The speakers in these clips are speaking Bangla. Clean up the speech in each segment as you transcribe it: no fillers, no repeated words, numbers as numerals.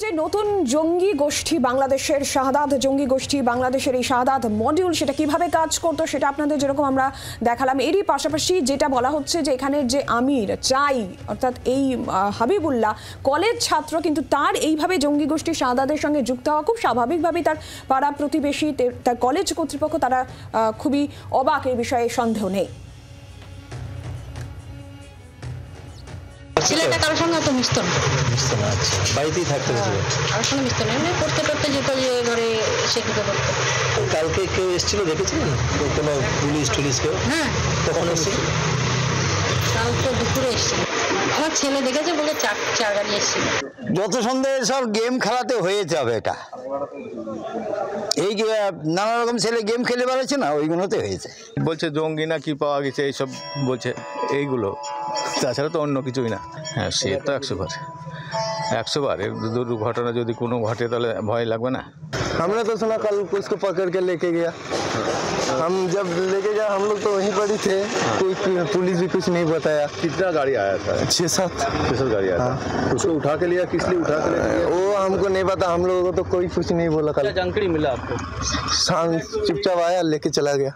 যে নতুন জঙ্গি গোষ্ঠী বাংলাদেশের শাহাদাত জঙ্গি গোষ্ঠী বাংলাদেশের এই শাহাদাত মডিউল সেটা কিভাবে কাজ করতো সেটা আপনাদের যেরকম আমরা দেখালাম, এরই পাশাপাশি যেটা বলা হচ্ছে যে এখানের যে আমির চাই অর্থাৎ এই হাবিবুল্লাহ কলেজ ছাত্র, কিন্তু তার এইভাবে জঙ্গি গোষ্ঠী শাহাদাতের সঙ্গে যুক্ত হওয়া খুব স্বাভাবিকভাবেই তার পাড়া প্রতিবেশী তার কলেজ কর্তৃপক্ষ তারা খুবই অবাক, এই বিষয়ে সন্দেহ নেই। ছেলেটা কারোর সঙ্গে অত মিশতো না, বাড়িতেই থাকতে কারোর সঙ্গে মিশতো না, এমনি পড়তে টড়তে যেত, যে ঘরে শিক্ষিত করতো। কালকে কেউ এসেছিল দেখেছিলেন কোনো পুলিশ টুলিশ কেউ? হ্যাঁ, কখন এসেছিল? কালকে দুপুরে এসেছিল, আমার ছেলে দেখেছে বলে চার গাড়ি এসেছিল। যত সন্দেহ সব গেম খেলাতে হয়ে যাবে, এটা এই নানা রকম ছেলে গেম খেলে বেড়াচ্ছে না, ওইগুলোতে হয়েছে। বলছে জঙ্গি না কি পাওয়া গেছে এইসব বলছে, এইগুলো তাছাড়া তো অন্য কিছুই না। হ্যাঁ, সে তো 100 বার এর দুর্ঘটনা যদি কোনো ঘটে তাহলে ভয় লাগবে না। हमने तो सुना कल उसको पकड़ के लेके गया, हम जब लेके गया हम लोग तो वहीं पर ही थे, कोई पुलिस भी कुछ नहीं बताया। कितना गाड़ी आया था? 6-7 गाड़ी आया था। उसको उठा के लिया, किस लिए उठा के लिया वो हमको नहीं पता, हम लोगों को तो कोई कुछ नहीं बोला। कल जानकारी मिला आपको? चुपचाप आया लेके चला गया।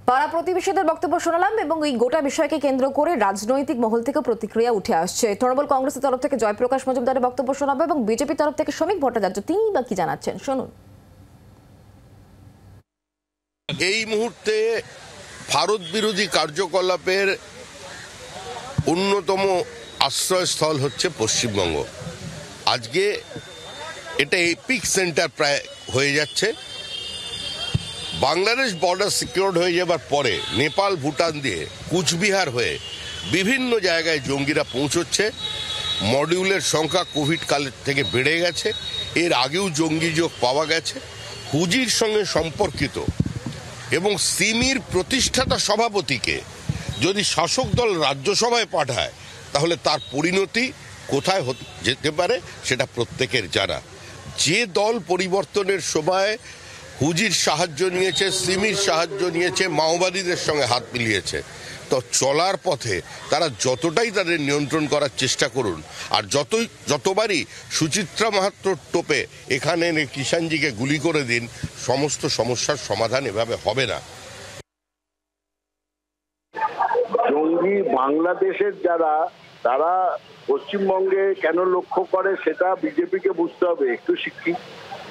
পাড়া প্রতিবেশীদের বক্তব্য শোনালাম এবং এই গোটা বিষয়কে কেন্দ্র করে রাজনৈতিক মহল থেকে প্রতিক্রিয়া উঠে আসছে। তৃণমূল কংগ্রেসের তরফ থেকে জয়প্রকাশ মজুমদারের বক্তব্য শোনাবো এবং বিজেপির তরফ থেকে শ্রমিক ভট্টাচার্য তিনি বা কি জানাচ্ছেন শুনুন। এই মুহূর্তে ভারত বিরোধী কার্যকলাপের অন্যতম আশ্রয়স্থল হচ্ছে পশ্চিমবঙ্গ। আজকে এটা এপিক সেন্টার প্রায় হয়ে যাচ্ছে। বাংলাদেশ বর্ডার সিকিউরড হয়ে যাবার পরে নেপাল ভুটান দিয়ে কুচবিহার হয়ে বিভিন্ন জায়গায় জঙ্গিরা পৌঁছচ্ছে। মডিউলের সংখ্যা কোভিড কালের থেকে বেড়ে গেছে, এর আগেও জঙ্গি যোগ পাওয়া গেছে। হুজির সঙ্গে সম্পর্কিত এবং সিমির প্রতিষ্ঠাতা সভাপতিকে যদি শাসক দল রাজ্যসভায় পাঠায় তাহলে তার পরিণতি কোথায় যেতে পারে সেটা প্রত্যেকের জানা। যে দল পরিবর্তনের সময় হুজির সাহায্য নিয়েছে, সিমির সাহায্য নিয়েছে, মাওবাদীদের সঙ্গে হাত মিলিয়েছে, তো চলার পথে তারা যতটাই তাদের নিয়ন্ত্রণ করার চেষ্টা করুন আর যতবারই সুচিত্রা মাহাত্রর টোপে এখানে কিষাণজিকে গুলি করে দিন, সমস্ত সমস্যার সমাধান এভাবে হবে না। জঙ্গি বাংলাদেশের যারা, তারা পশ্চিমবঙ্গে কেন লক্ষ্য করে সেটা বিজেপিকে বুঝতে হবে। একটু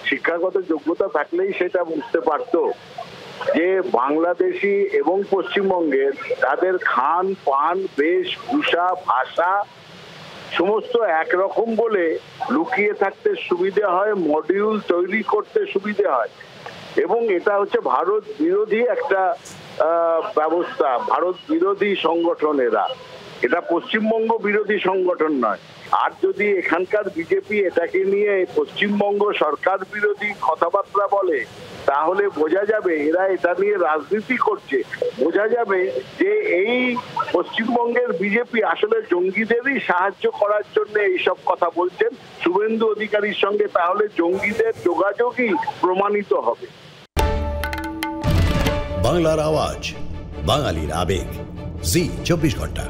শিক্ষাগত যোগ্যতা থাকলেই সেটা বুঝতে পারতো যে বাংলাদেশি এবং পশ্চিমবঙ্গের তাদের খান পান বেশভূষা ভাষা সমস্ত একরকম বলে লুকিয়ে থাকতে সুবিধে হয়, মডিউল তৈরি করতে সুবিধে হয় এবং এটা হচ্ছে ভারত বিরোধী একটা ব্যবস্থা, ভারত বিরোধী সংগঠন এরা, এটা পশ্চিমবঙ্গ বিরোধী সংগঠন নয়। আর যদি এখানকার বিজেপি এটাকে নিয়ে পশ্চিমবঙ্গ সরকার বিরোধী কথাবার্তা বলে তাহলে বোঝা যাবে এরা এটা নিয়ে রাজনীতি করছে। বোঝা যাবে যে এই পশ্চিমবঙ্গের বিজেপি আসলে জঙ্গিদেরই সাহায্য করার জন্য এইসব কথা বলছেন শুভেন্দু অধিকারীর সঙ্গে, তাহলে জঙ্গিদের যোগাযোগই প্রমাণিত হবে। বাংলার আওয়াজ, বাঙালির আবেগ, জি 24 ঘন্টা।